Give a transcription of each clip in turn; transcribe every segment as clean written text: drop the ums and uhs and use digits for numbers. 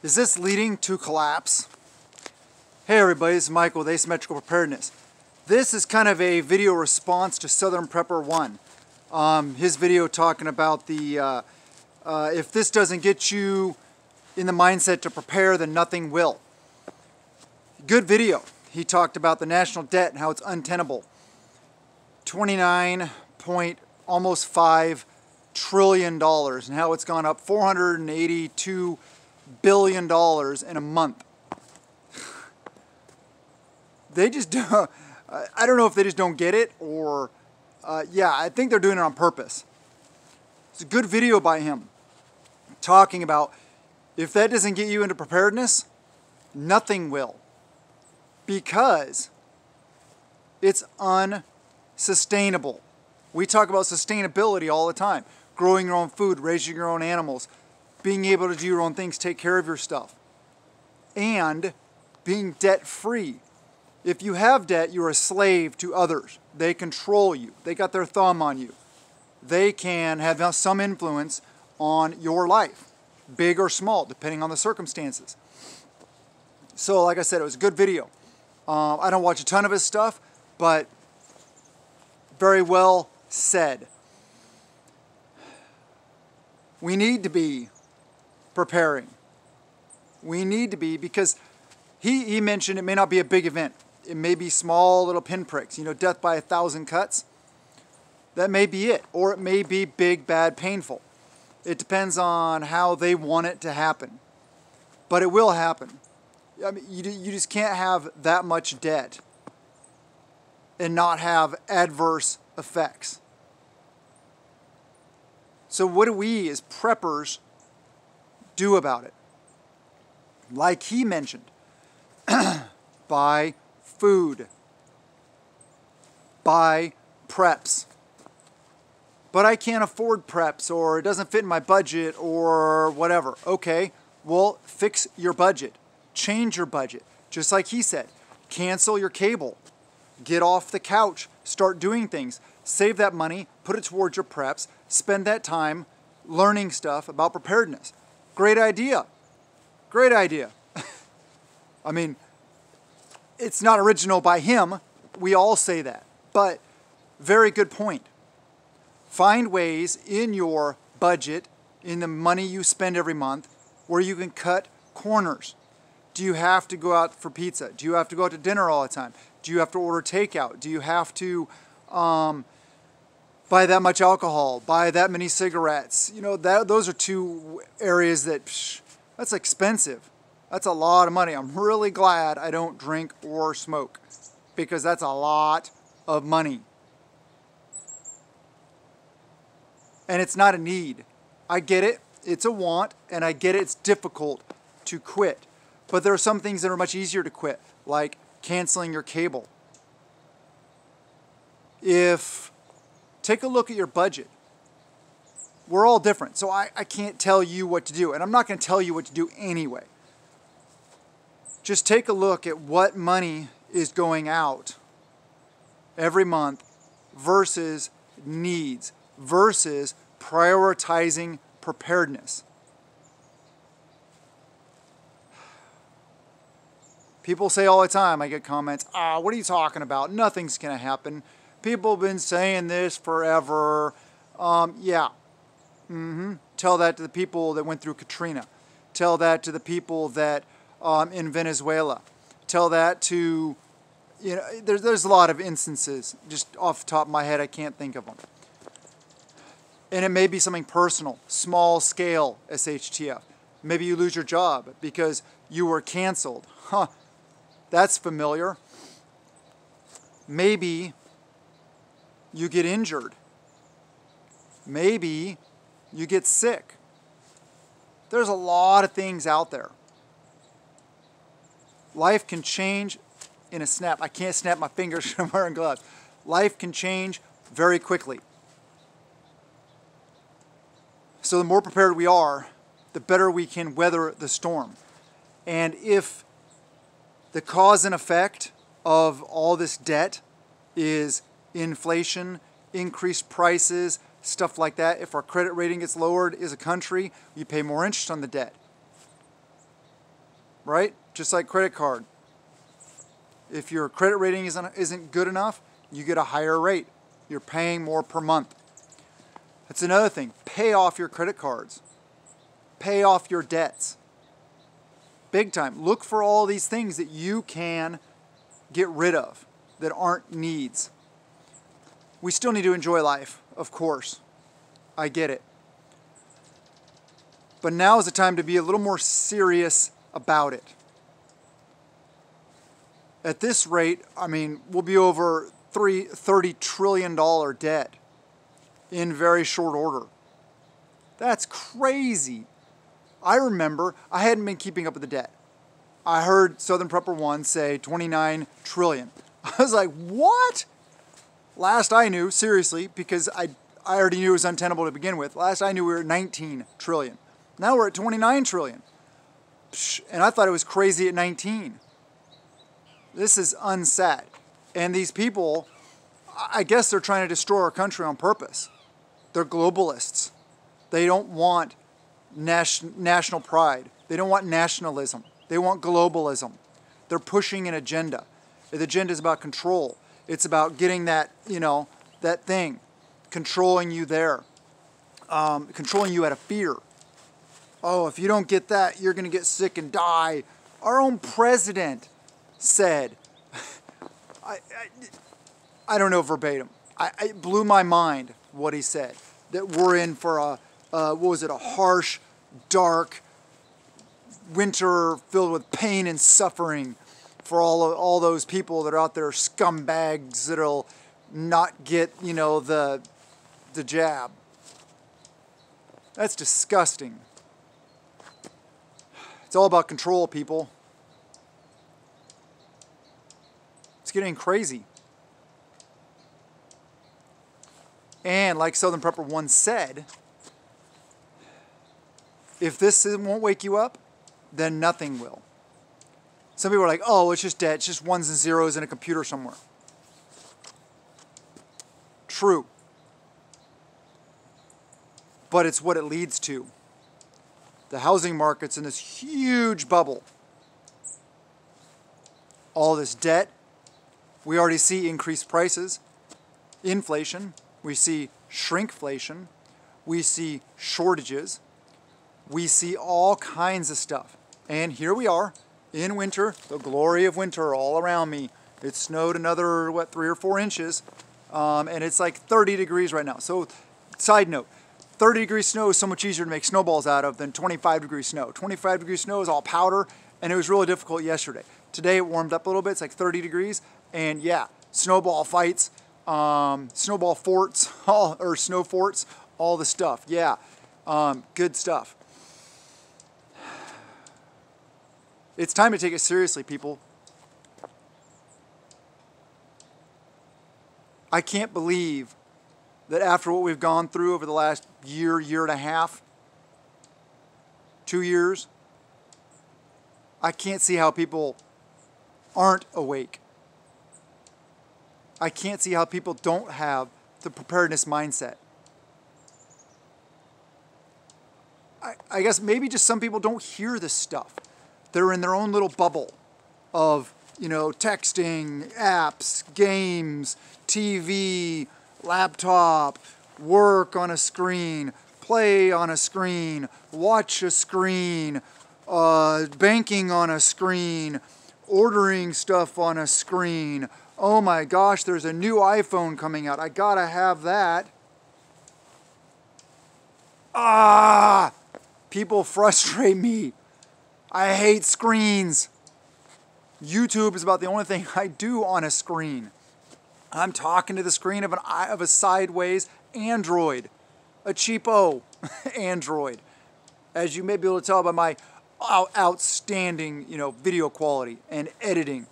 Is this leading to collapse? Hey everybody, this is Michael with Asymmetrical Preparedness. This is kind of a video response to Southern Prepper 1. His video talking about the, if this doesn't get you in the mindset to prepare, then nothing will. Good video. He talked about the national debt and how it's untenable. 29 point almost $5 trillion and how it's gone up $482 billion in a month. They just don't, I don't know if they just don't get it or, yeah, I think they're doing it on purpose. It's a good video by him talking about if that doesn't get you into preparedness, nothing will. Because it's unsustainable. We talk about sustainability all the time. Growing your own food, raising your own animals, being able to do your own things, take care of your stuff, and being debt-free. If you have debt, you're a slave to others. They control you. They got their thumb on you. They can have some influence on your life, big or small, depending on the circumstances. So, like I said, it was a good video. I don't watch a ton of his stuff, but very well said. We need to be preparing. We need to be, because he mentioned it may not be a big event. It may be small little pinpricks, death by 1,000 cuts. That may be it. Or it may be big, bad, painful. It depends on how they want it to happen. But it will happen. I mean, you just can't have that much debt and not have adverse effects. So what do we as preppers do about it? Like he mentioned, buy food, buy preps. But I can't afford preps, or it doesn't fit in my budget, or whatever. Okay, well, fix your budget. Change your budget. Just like he said, cancel your cable. Get off the couch. Start doing things. Save that money. Put it towards your preps. Spend that time learning stuff about preparedness. Great idea. Great idea. I mean, it's not original by him. We all say that. But very good point. Find ways in your budget, in the money you spend every month, where you can cut corners. Do you have to go out for pizza? Do you have to go out to dinner all the time? Do you have to order takeout? Do you have to buy that much alcohol? Buy that many cigarettes? Those are two areas that, that's expensive. That's a lot of money. I'm really glad I don't drink or smoke, because that's a lot of money. And it's not a need. I get it. It's a want, and I get it. It's difficult to quit. But there are some things that are much easier to quit, like canceling your cable. Take a look at your budget. We're all different, so I can't tell you what to do, and I'm not going to tell you what to do anyway. Just take a look at what money is going out every month versus needs, versus prioritizing preparedness. People say all the time, I get comments, what are you talking about? Nothing's going to happen. People have been saying this forever. Yeah. Tell that to the people that went through Katrina. Tell that to the people that in Venezuela. Tell that to, there's a lot of instances. Just off the top of my head, I can't think of them. And it may be something personal, small scale SHTF. Maybe you lose your job because you were canceled. Huh. That's familiar. Maybe you get injured. Maybe you get sick. There's a lot of things out there. Life can change in a snap. I can't snap my fingers from wearing gloves. Life can change very quickly. So the more prepared we are, the better we can weather the storm. And if the cause and effect of all this debt is inflation, increased prices, stuff like that. If our credit rating gets lowered as a country, you pay more interest on the debt. right? Just like credit card. If your credit rating isn't good enough, you get a higher rate. You're paying more per month. That's another thing. Pay off your credit cards. Pay off your debts. Big time. Look for all these things that you can get rid of that aren't needs. We still need to enjoy life, of course. I get it. But now is the time to be a little more serious about it. At this rate, I mean, we'll be over $30 trillion debt in very short order. That's crazy. I remember I hadn't been keeping up with the debt. I heard Southern Prepper 1 say 29 trillion. I was like, what? Last I knew, seriously, because I already knew it was untenable to begin with. Last I knew we were at 19 trillion. Now we're at 29 trillion. And I thought it was crazy at 19. This is unsad. And these people, I guess they're trying to destroy our country on purpose. They're globalists. They don't want national pride. They don't want nationalism. They want globalism. They're pushing an agenda. The agenda is about control. It's about getting that, that thing, controlling you there, controlling you out of fear. Oh, if you don't get that, you're going to get sick and die. Our own president said, I don't know verbatim. It blew my mind what he said, that we're in for a harsh, dark winter filled with pain and suffering for all those people that are out there, scumbags that'll not get, the jab. That's disgusting. It's all about control, people. It's getting crazy. And like Southern Prepper 1 said, if this won't wake you up, then nothing will. Some people are like, oh, it's just debt. It's just ones and zeros in a computer somewhere. True. But it's what it leads to. The housing market's in this huge bubble. All this debt. We already see increased prices. Inflation. We see shrinkflation. We see shortages. We see all kinds of stuff. And here we are in winter, the glory of winter all around me. It snowed another, 3 or 4 inches. And it's like 30 degrees right now. So, side note, 30 degree snow is so much easier to make snowballs out of than 25 degree snow. 25 degree snow is all powder, and it was really difficult yesterday. Today it warmed up a little bit. It's like 30 degrees. And yeah, snowball fights, snowball forts, or snow forts, all the stuff. Yeah, good stuff. It's time to take it seriously, people. I can't believe that after what we've gone through over the last year, year and a half, 2 years, I can't see how people aren't awake. I can't see how people don't have the preparedness mindset. I guess maybe just some people don't hear this stuff. They're in their own little bubble of, texting, apps, games, TV, laptop, work on a screen, play on a screen, watch a screen, banking on a screen, ordering stuff on a screen. Oh my gosh, there's a new iPhone coming out. I gotta have that. People frustrate me. I hate screens. YouTube is about the only thing I do on a screen. I'm talking to the screen of a sideways Android, a cheapo Android, as you may be able to tell by my outstanding, video quality and editing.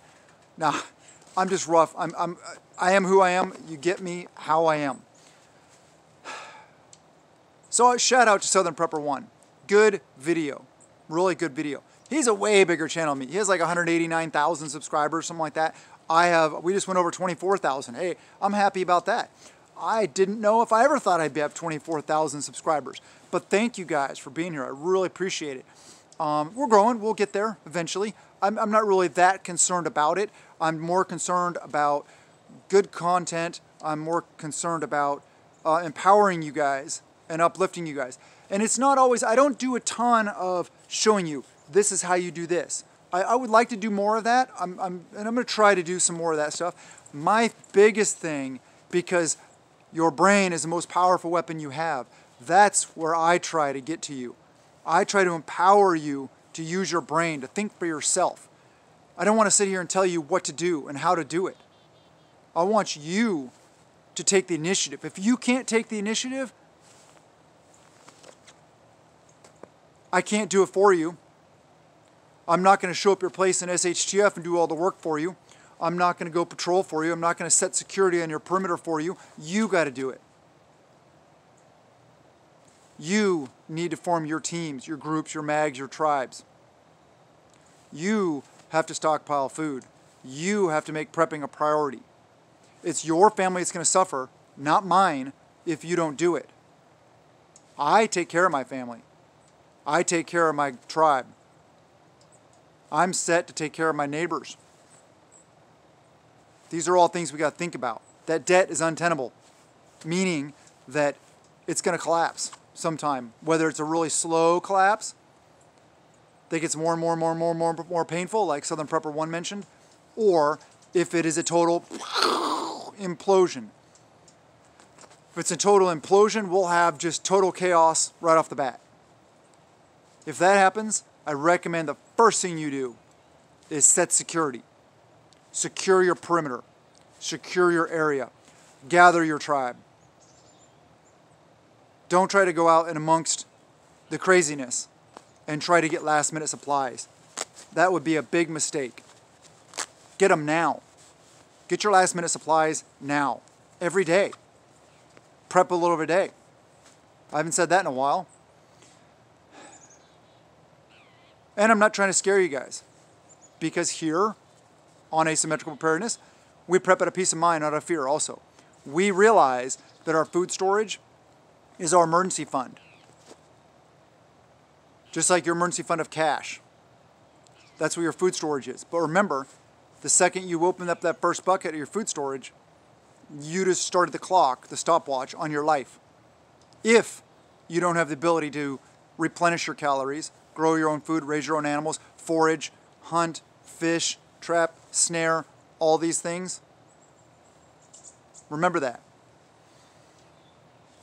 Now, I'm just rough. I am who I am. You get me how I am. So shout out to Southern Prepper 1. Good video. Really good video. He's a way bigger channel than me. He has like 189,000 subscribers, something like that. We just went over 24,000. Hey, I'm happy about that. I didn't know if I ever thought I'd have 24,000 subscribers. But thank you guys for being here. I really appreciate it. We're growing. We'll get there eventually. I'm not really that concerned about it. I'm more concerned about good content. I'm more concerned about empowering you guys and uplifting you guys. And it's not always, I don't do a ton of showing you, this is how you do this. I would like to do more of that, and I'm going to try to do some more of that stuff. My biggest thing, because your brain is the most powerful weapon you have, that's where I try to get to you. I try to empower you to use your brain, to think for yourself. I don't want to sit here and tell you what to do and how to do it. I want you to take the initiative. If you can't take the initiative, I can't do it for you. I'm not going to show up your place in SHTF and do all the work for you. I'm not going to go patrol for you. I'm not going to set security on your perimeter for you. You got to do it. You need to form your teams, your groups, your mags, your tribes. You have to stockpile food. You have to make prepping a priority. It's your family that's going to suffer, not mine, if you don't do it. I take care of my family. I take care of my tribe. I'm set to take care of my neighbors. These are all things we got to think about. That debt is untenable, meaning that it's going to collapse sometime. Whether it's a really slow collapse that gets more and more painful, like Southern Prepper 1 mentioned, or if it is a total implosion. If it's a total implosion, we'll have just total chaos right off the bat. If that happens, I recommend the first thing you do is set security. Secure your perimeter. Secure your area. Gather your tribe. Don't try to go out and amongst the craziness and try to get last-minute supplies. That would be a big mistake. Get them now. Get your last-minute supplies now. Every day. Prep a little every day. I haven't said that in a while. And I'm not trying to scare you guys, because here on Asymmetrical Preparedness, we prep out of peace of mind, not out of fear also. We realize that our food storage is our emergency fund. Just like your emergency fund of cash. That's what your food storage is. But remember, the second you open up that first bucket of your food storage, you just started the clock, the stopwatch on your life. If you don't have the ability to replenish your calories, grow your own food, raise your own animals, forage, hunt, fish, trap, snare, all these things. Remember that.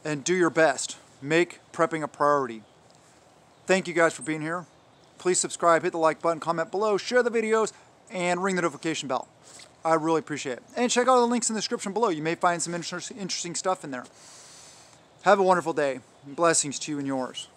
And do your best. Make prepping a priority. Thank you guys for being here. Please subscribe, hit the like button, comment below, share the videos, and ring the notification bell. I really appreciate it. And check out the links in the description below. You may find some interesting stuff in there. Have a wonderful day. Blessings to you and yours.